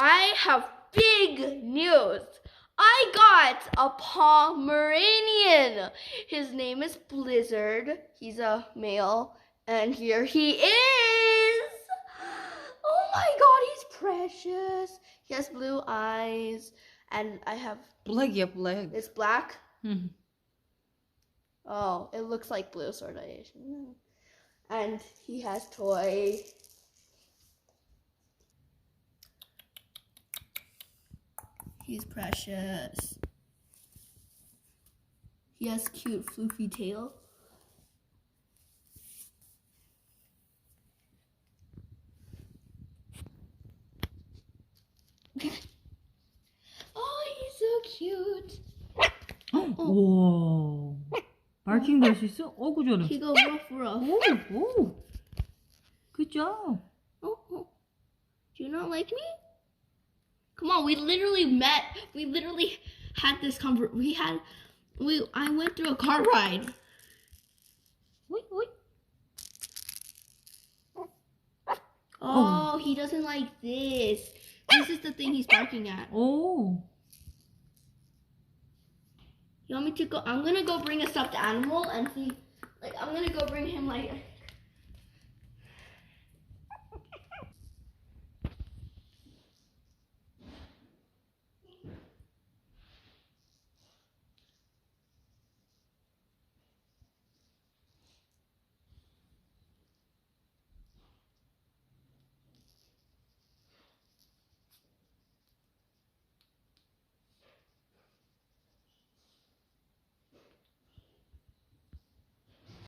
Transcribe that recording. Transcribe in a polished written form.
I have big news. I got a pomeranian. His name is Blizzard. He's a male, and here he is. Oh my god, he's precious. He has blue eyes, and I have Black, black. It's black. Hmm. Oh, it looks like blue, sort of. And he has toy. He's precious. He has cute floofy tail. Oh, he's so cute. 와. 바이킹도 할 수 있어? 그 잘해. He goes rough. 오. Good job. Oh. Do you not like me? Come on, we literally met. We literally had this I went through a car ride. Wait. Oh, he doesn't like this. This is the thing he's barking at. 오. You want me to go? I'm gonna go bring a stuffed animal and see. I'm gonna go bring him